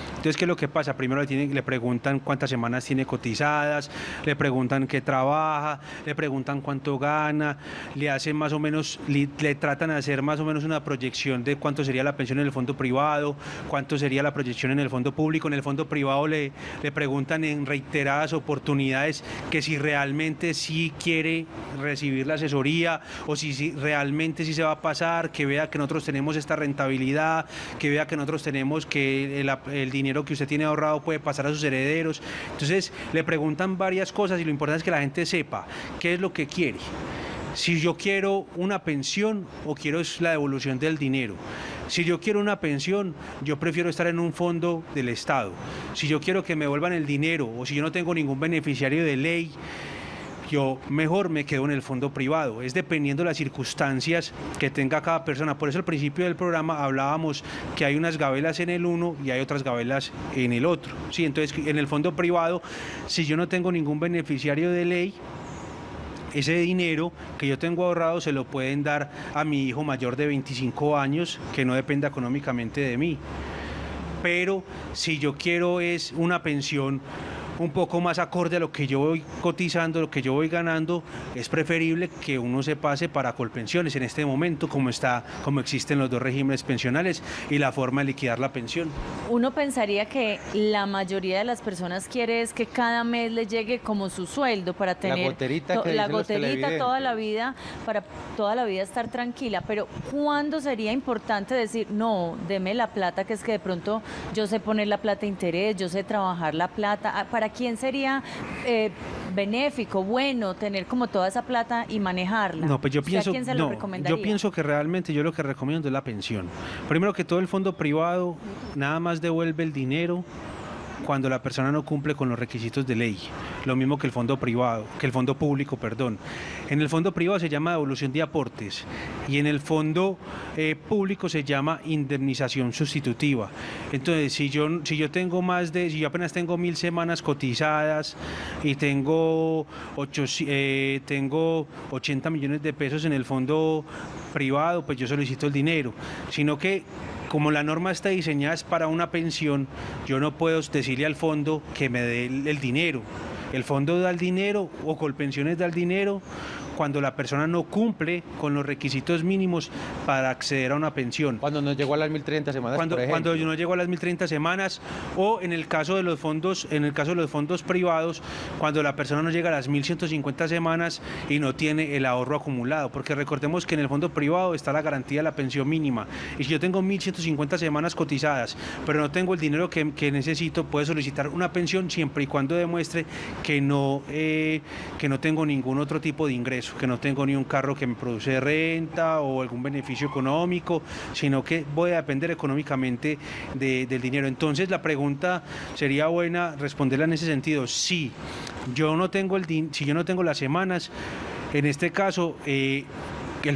Entonces, ¿qué es lo que pasa? Primero le preguntan cuántas semanas tiene cotizadas, le preguntan qué trabaja, le preguntan cuánto gana, le hacen más o menos, le tratan de hacer más o menos una proyección de cuánto sería la pensión en el fondo privado, cuánto sería la proyección en el fondo público. En el fondo privado le preguntan en reiteradas oportunidades que si realmente sí quiere recibir la asesoría o si realmente sí se va a pasar, que vea que nosotros tenemos esta rentabilidad, que vea que nosotros tenemos que el dinero que usted tiene ahorrado puede pasar a sus herederos. Entonces le preguntan varias cosas y lo importante es que la gente sepa qué es lo que quiere. si yo quiero una pensión o quiero es la devolución del dinero. Si yo quiero una pensión, yo prefiero estar en un fondo del Estado. Si yo quiero que me devuelvan el dinero o si yo no tengo ningún beneficiario de ley, yo mejor me quedo en el fondo privado. Es dependiendo de las circunstancias que tenga cada persona. Por eso al principio del programa hablábamos que hay unas gabelas en el uno y hay otras gabelas en el otro. Sí, entonces en el fondo privado, si yo no tengo ningún beneficiario de ley, ese dinero que yo tengo ahorrado se lo pueden dar a mi hijo mayor de 25 años que no dependa económicamente de mí. Pero si yo quiero es una pensión un poco más acorde a lo que yo voy cotizando, lo que yo voy ganando, es preferible que uno se pase para Colpensiones en este momento, como existen los dos regímenes pensionales y la forma de liquidar la pensión. Uno pensaría que la mayoría de las personas quiere es que cada mes le llegue como su sueldo para tener la goterita toda la vida, para toda la vida estar tranquila, pero ¿cuándo sería importante decir, no, deme la plata, que es que de pronto yo sé poner la plata a interés, yo sé trabajar la plata? ¿Para quién sería benéfico, bueno, tener como toda esa plata y manejarla? No, pues yo pienso, ¿A quién se lo recomendaría? Yo pienso que realmente yo lo que recomiendo es la pensión. Primero que todo, el fondo privado nada más devuelve el dinero cuando la persona no cumple con los requisitos de ley, lo mismo que el fondo público, perdón. En el fondo privado se llama devolución de aportes y en el fondo público se llama indemnización sustitutiva. Entonces, si yo apenas tengo 1000 semanas cotizadas y tengo 80 millones de pesos en el fondo privado, pues yo solicito el dinero, sino que como la norma está diseñada para una pensión, yo no puedo decirle al fondo que me dé el dinero. El fondo da el dinero o Colpensiones da el dinero cuando la persona no cumple con los requisitos mínimos para acceder a una pensión. Cuando no llegó a las 1030 semanas, cuando yo no llego a las 1030 semanas, o en el caso de los fondos privados, cuando la persona no llega a las 1150 semanas y no tiene el ahorro acumulado, porque recordemos que en el fondo privado está la garantía de la pensión mínima, y si yo tengo 1150 semanas cotizadas, pero no tengo el dinero que necesito, puedo solicitar una pensión siempre y cuando demuestre que no tengo ningún otro tipo de ingreso, que no tengo ni un carro que me produce renta o algún beneficio económico, sino que voy a depender económicamente del dinero. Entonces la pregunta sería buena responderla en ese sentido. Si yo no tengo las semanas, en este caso el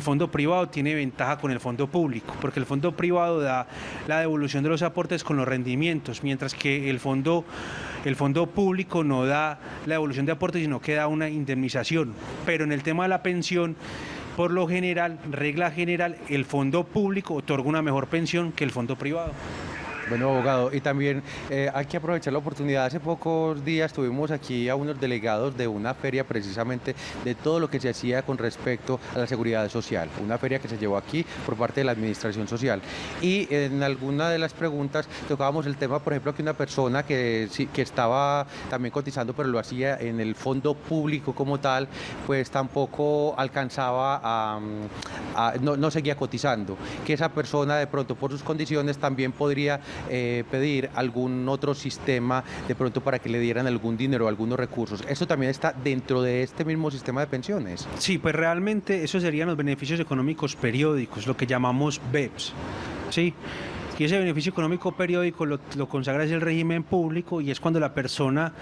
fondo privado tiene ventaja con el fondo público, porque el fondo privado da la devolución de los aportes con los rendimientos, mientras que el fondo público no da la devolución de aportes, sino que da una indemnización. Pero en el tema de la pensión, por lo general, regla general, el fondo público otorga una mejor pensión que el fondo privado. Bueno, abogado, y también hay que aprovechar la oportunidad. Hace pocos días tuvimos aquí a unos delegados de una feria precisamente de todo lo que se hacía con respecto a la seguridad social, una feria que se llevó aquí por parte de la administración social. Y en alguna de las preguntas tocábamos el tema, por ejemplo, que una persona que estaba también cotizando, pero lo hacía en el fondo público como tal, pues tampoco alcanzaba no seguía cotizando, que esa persona de pronto por sus condiciones también podría pedir algún otro sistema de pronto para que le dieran algún dinero o algunos recursos. ¿Eso también está dentro de este mismo sistema de pensiones? Sí, pues realmente esos serían los beneficios económicos periódicos, lo que llamamos BEPS, ¿sí? Y ese beneficio económico periódico lo consagra el régimen público, y es cuando la persona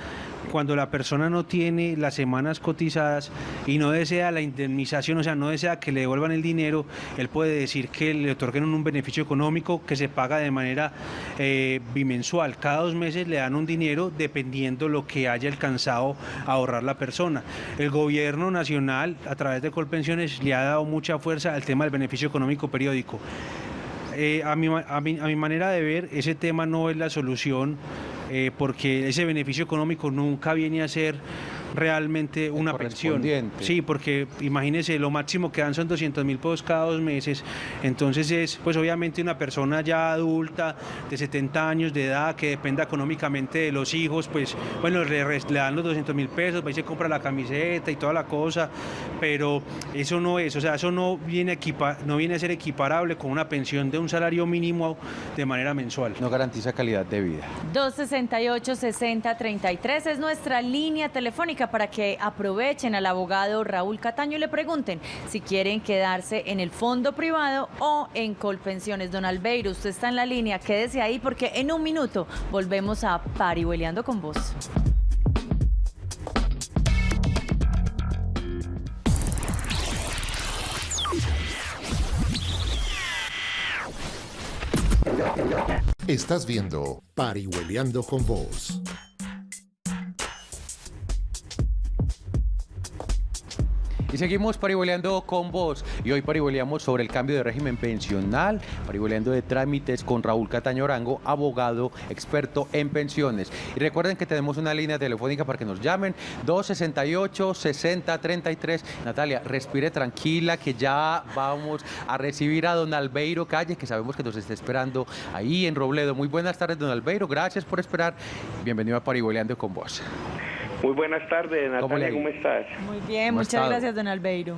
no tiene las semanas cotizadas y no desea la indemnización, o sea, no desea que le devuelvan el dinero, él puede decir que le otorguen un beneficio económico que se paga de manera bimensual. Cada 2 meses le dan un dinero dependiendo lo que haya alcanzado a ahorrar la persona. El gobierno nacional, a través de Colpensiones, le ha dado mucha fuerza al tema del beneficio económico periódico. A mi manera de ver, ese tema no es la solución, porque ese beneficio económico nunca viene a ser realmente una pensión. Sí, porque imagínese, lo máximo que dan son 200.000 pesos cada 2 meses, entonces es pues obviamente una persona ya adulta de 70 años de edad que dependa económicamente de los hijos, pues bueno, le dan los 200.000 pesos, va y se compra la camiseta y toda la cosa, pero eso no es, o sea, eso no viene a ser equiparable con una pensión de un salario mínimo de manera mensual. No garantiza calidad de vida. 268-6033 es nuestra línea telefónica telefónica para que aprovechen al abogado Raúl Cataño y le pregunten si quieren quedarse en el fondo privado o en Colpensiones. Don Albeiro, usted está en la línea, quédese ahí porque en un minuto volvemos a Parihueliando con Vos. Estás viendo Parihueliando con Vos. Y seguimos parihueliando con vos. Y hoy parihueliamos sobre el cambio de régimen pensional, parihueliando de trámites con Raúl Cataño Arango, abogado experto en pensiones. Y recuerden que tenemos una línea telefónica para que nos llamen, 268-6033. Natalia, respire tranquila, que ya vamos a recibir a don Albeiro Calle, que sabemos que nos está esperando ahí en Robledo. Muy buenas tardes, don Albeiro, gracias por esperar. Bienvenido a Parihueliando con vos. Muy buenas tardes, Natalia, ¿cómo estás? Muy bien, muchas gracias, don Albeiro.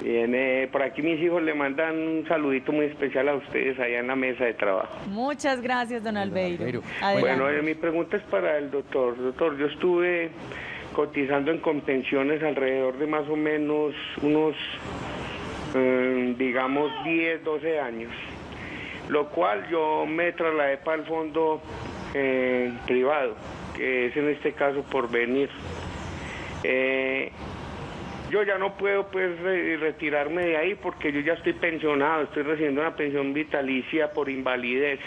Bien, por aquí mis hijos le mandan un saludito muy especial a ustedes allá en la mesa de trabajo. Muchas gracias, don Albeiro. Bueno, mi pregunta es para el doctor. Doctor, yo estuve cotizando en Colpensiones alrededor de más o menos unos, digamos, 10, 12 años, lo cual yo me trasladé para el fondo privado, que es en este caso Porvenir. Yo ya no puedo pues retirarme de ahí porque yo ya estoy pensionado, estoy recibiendo una pensión vitalicia por invalidez.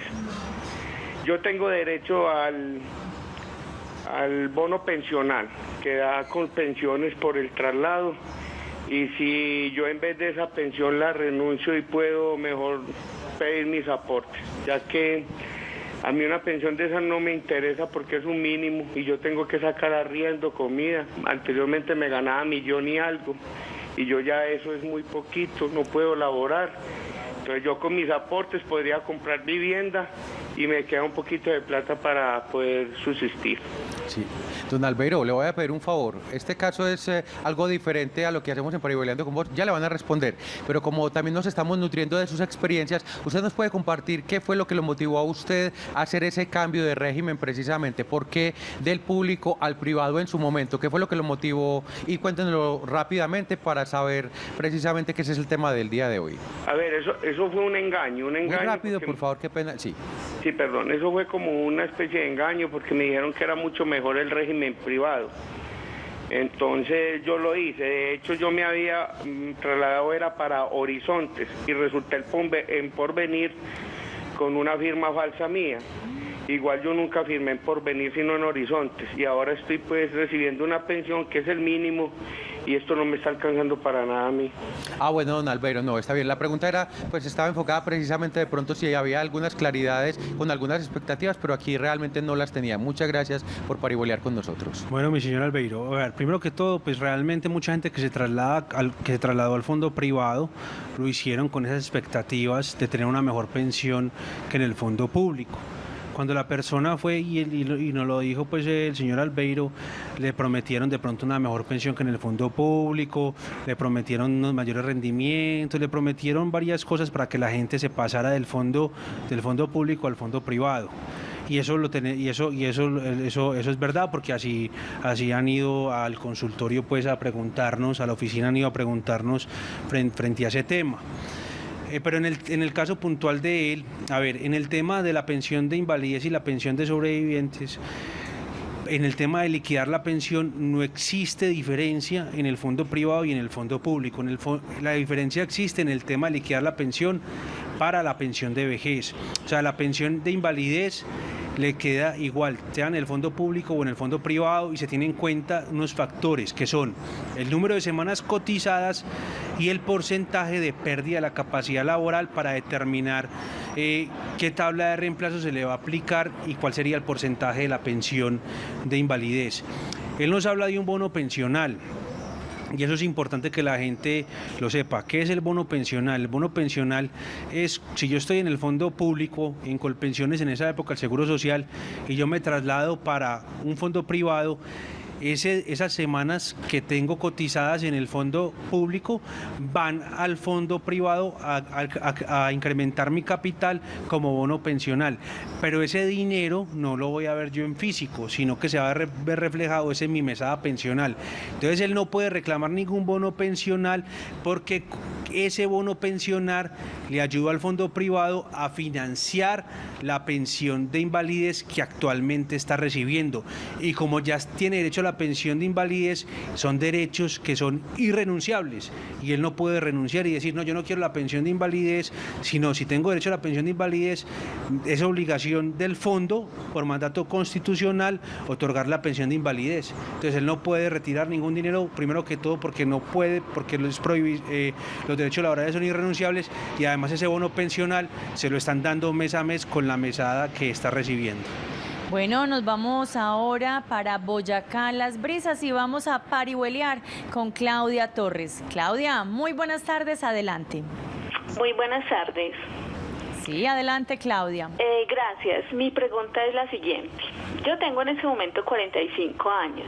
Yo tengo derecho al bono pensional que da Colpensiones por el traslado, y si yo en vez de esa pensión la renuncio y puedo mejor pedir mis aportes, ya que a mí una pensión de esa no me interesa porque es un mínimo y yo tengo que sacar arriendo, comida. Anteriormente me ganaba 1.000.000 y algo y yo ya eso es muy poquito, no puedo laborar. Entonces yo con mis aportes podría comprar vivienda y me queda un poquito de plata para poder subsistir. Sí. Don Albeiro, le voy a pedir un favor. Este caso es algo diferente a lo que hacemos en Parihueliando con vos. Ya le van a responder, pero como también nos estamos nutriendo de sus experiencias, usted nos puede compartir qué fue lo que lo motivó a usted a hacer ese cambio de régimen precisamente. ¿Por qué del público al privado en su momento? ¿Qué fue lo que lo motivó? Y cuéntenoslo rápidamente para saber precisamente qué es el tema del día de hoy. A ver, eso fue un engaño. Muy rápido, por favor, qué pena. Sí. Sí, perdón, eso fue como una especie de engaño porque me dijeron que era mucho mejor el régimen privado. Entonces yo lo hice. De hecho yo me había trasladado era para Horizontes y resulté en Porvenir con una firma falsa mía. Igual yo nunca firmé en Porvenir sino en Horizontes y ahora estoy pues recibiendo una pensión que es el mínimo y esto no me está alcanzando para nada a mí. Ah, bueno, don Albeiro, no, está bien. La pregunta era, pues estaba enfocada precisamente de pronto si había algunas claridades con algunas expectativas, pero aquí realmente no las tenía. Muchas gracias por parihueliar con nosotros. Bueno, mi señor Albeiro, a ver, primero que todo, pues realmente mucha gente que se trasladó al fondo privado lo hicieron con esas expectativas de tener una mejor pensión que en el fondo público. Cuando la persona fue y nos lo dijo pues el señor Albeiro, le prometieron de pronto una mejor pensión que en el fondo público, le prometieron unos mayores rendimientos, le prometieron varias cosas para que la gente se pasara del fondo público al fondo privado. Y eso es verdad porque así han ido al consultorio pues a preguntarnos, a la oficina han ido a preguntarnos frente a ese tema. Pero en el caso puntual de él, a ver, en el tema de la pensión de invalidez y la pensión de sobrevivientes, en el tema de liquidar la pensión no existe diferencia en el fondo privado y en el fondo público. La diferencia existe en el tema de liquidar la pensión para la pensión de vejez. O sea, la pensión de invalidez le queda igual, sea en el fondo público o en el fondo privado, y se tienen en cuenta unos factores que son el número de semanas cotizadas y el porcentaje de pérdida de la capacidad laboral para determinar qué tabla de reemplazo se le va a aplicar y cuál sería el porcentaje de la pensión de invalidez. Él nos habla de un bono pensional. Y eso es importante que la gente lo sepa. ¿Qué es el bono pensional? El bono pensional es, si yo estoy en el fondo público, en Colpensiones, en esa época el Seguro Social, y yo me traslado para un fondo privado, esas semanas que tengo cotizadas en el fondo público van al fondo privado a incrementar mi capital como bono pensional, pero ese dinero no lo voy a ver yo en físico, sino que se va a ver reflejado en mi mesada pensional. Entonces él no puede reclamar ningún bono pensional porque ese bono pensional le ayuda al fondo privado a financiar la pensión de invalidez que actualmente está recibiendo, y como ya tiene derecho a la pensión de invalidez, son derechos que son irrenunciables y él no puede renunciar y decir no, yo no quiero la pensión de invalidez, sino si tengo derecho a la pensión de invalidez es obligación del fondo por mandato constitucional otorgar la pensión de invalidez. Entonces él no puede retirar ningún dinero, primero que todo porque no puede, porque los derechos laborales son irrenunciables, y además ese bono pensional se lo están dando mes a mes con la mesada que está recibiendo. Bueno, nos vamos ahora para Boyacá, Las Brisas, y vamos a parihueliar con Claudia Torres. Claudia, muy buenas tardes, adelante. Muy buenas tardes. Sí, adelante, Claudia. Gracias. Mi pregunta es la siguiente. Yo tengo en este momento 45 años.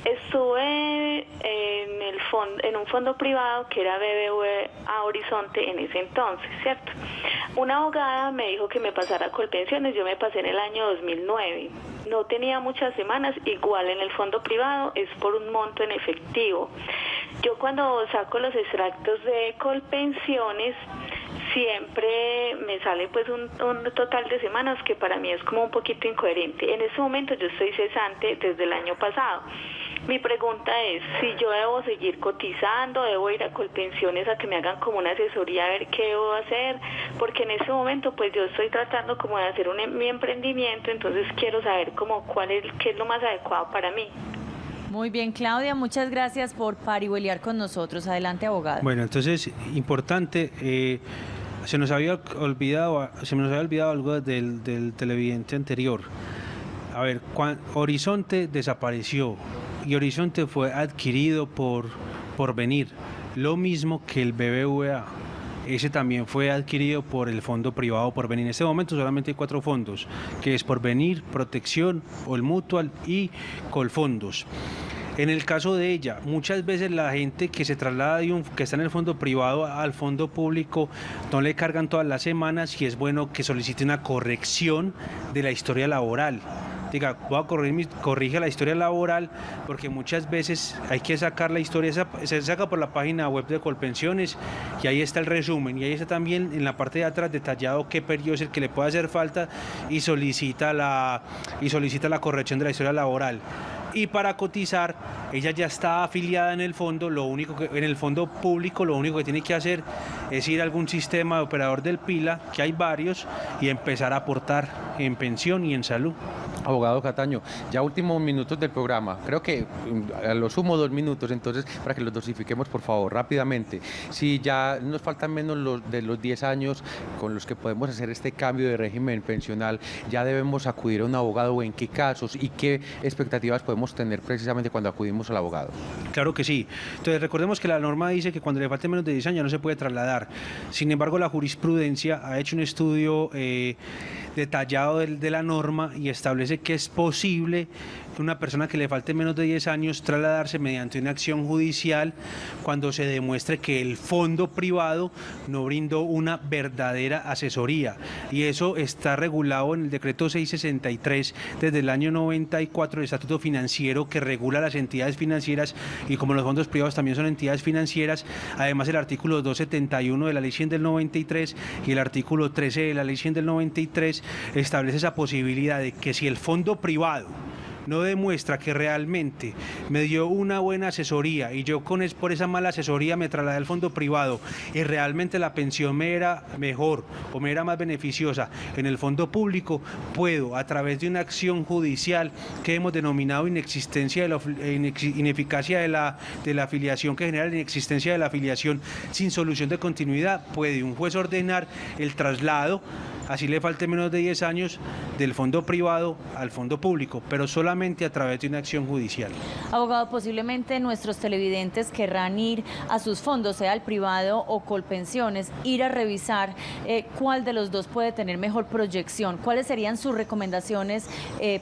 Estuve en un fondo privado que era BBVA Horizonte en ese entonces, ¿cierto? Una abogada me dijo que me pasara a Colpensiones, yo me pasé en el año 2009. No tenía muchas semanas, igual en el fondo privado es por un monto en efectivo. Yo cuando saco los extractos de Colpensiones, siempre me sale pues un total de semanas que para mí es como un poquito incoherente. En este momento yo estoy cesante desde el año pasado. Mi pregunta es si yo debo seguir cotizando, debo ir a Colpensiones a que me hagan como una asesoría a ver qué debo hacer, porque en este momento pues yo estoy tratando como de hacer mi emprendimiento, entonces quiero saber como qué es lo más adecuado para mí. Muy bien, Claudia, muchas gracias por parihueliar con nosotros. Adelante, abogado. Bueno, entonces, importante, se nos había olvidado algo del televidente anterior. A ver, Horizonte desapareció y Horizonte fue adquirido por Porvenir, lo mismo que el BBVA. Ese también fue adquirido por el fondo privado Porvenir. En este momento solamente hay 4 fondos, que es Porvenir, Protección, All Mutual y Colfondos. En el caso de ella, muchas veces la gente que se traslada que está en el fondo privado al fondo público no le cargan todas las semanas, y es bueno que solicite una corrección de la historia laboral. Diga, voy a corrige la historia laboral, porque muchas veces hay que sacar la historia, se saca por la página web de Colpensiones y ahí está el resumen, y ahí está también en la parte de atrás detallado qué periodo es el que le puede hacer falta, y solicita la corrección de la historia laboral. Y para cotizar, ella ya está afiliada en el fondo, en el fondo público, lo único que tiene que hacer es ir a algún sistema de operador del PILA, que hay varios, y empezar a aportar en pensión y en salud. Abogado Cataño, ya últimos minutos del programa, creo que a lo sumo 2 minutos, entonces para que los dosifiquemos por favor, rápidamente. Si ya nos faltan menos de los 10 años con los que podemos hacer este cambio de régimen pensional, ¿ya debemos acudir a un abogado, o en qué casos y qué expectativas podemos tener precisamente cuando acudimos al abogado? Claro que sí. Entonces recordemos que la norma dice que cuando le falten menos de 10 años no se puede trasladar. Sin embargo, la jurisprudencia ha hecho un estudio detallado de la norma y establece que es posible que una persona que le falte menos de 10 años trasladarse mediante una acción judicial cuando se demuestre que el fondo privado no brindó una verdadera asesoría, y eso está regulado en el decreto 663 desde el año 94 del Estatuto Financiero, que regula las entidades financieras, y como los fondos privados también son entidades financieras, además el artículo 271 de la Ley 100 del 93 y el artículo 13 de la Ley 100 del 93 establece esa posibilidad de que si el fondo privado no demuestra que realmente me dio una buena asesoría y yo por esa mala asesoría me trasladé al fondo privado y realmente la pensión me era mejor o me era más beneficiosa en el fondo público, puedo, a través de una acción judicial que hemos denominado ineficacia de la afiliación, que genera la inexistencia de la afiliación sin solución de continuidad, puede un juez ordenar el traslado así le falte menos de 10 años, del fondo privado al fondo público, pero solamente a través de una acción judicial. Abogado, posiblemente nuestros televidentes querrán ir a sus fondos, sea el privado o Colpensiones, ir a revisar cuál de los dos puede tener mejor proyección. ¿Cuáles serían sus recomendaciones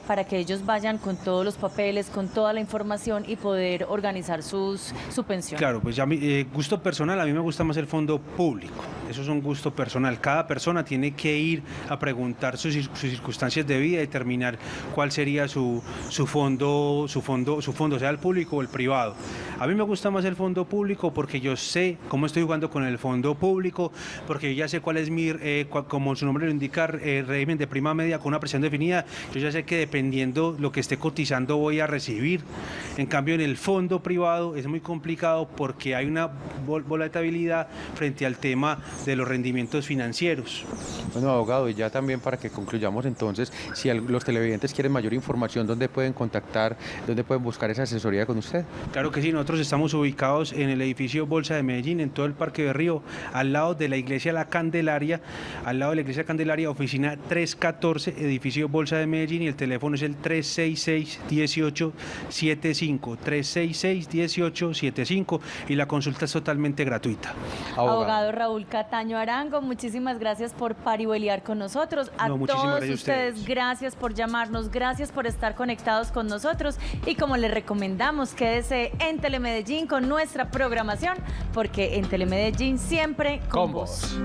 para que ellos vayan con todos los papeles, con toda la información y poder organizar su pensión? Claro, pues ya mi gusto personal, a mí me gusta más el fondo público. Eso es un gusto personal. Cada persona tiene que ir a preguntar sus circunstancias de vida y determinar cuál sería su fondo, sea el público o el privado. A mí me gusta más el fondo público porque yo sé cómo estoy jugando con el fondo público, porque yo ya sé cuál es mi, como su nombre lo indica, régimen de prima media con una presión definida. Yo ya sé que dependiendo lo que esté cotizando voy a recibir. En cambio, en el fondo privado es muy complicado porque hay una volatilidad frente al tema de los rendimientos financieros. Bueno, abogado, y ya también para que concluyamos entonces, si los televidentes quieren mayor información, ¿dónde pueden contactar, dónde pueden buscar esa asesoría con usted? Claro que sí, nosotros estamos ubicados en el edificio Bolsa de Medellín, en todo el Parque Berrío, al lado de la iglesia La Candelaria, oficina 314, edificio Bolsa de Medellín, y el teléfono es el 366-1875, 366-1875, y la consulta es totalmente gratuita. Abogado Raúl Cataño Arango, muchísimas gracias por parihueliar con nosotros. A todos ustedes, gracias por llamarnos, gracias por estar conectados con nosotros, y como les recomendamos, quédese en Telemedellín con nuestra programación, porque en Telemedellín siempre con vos.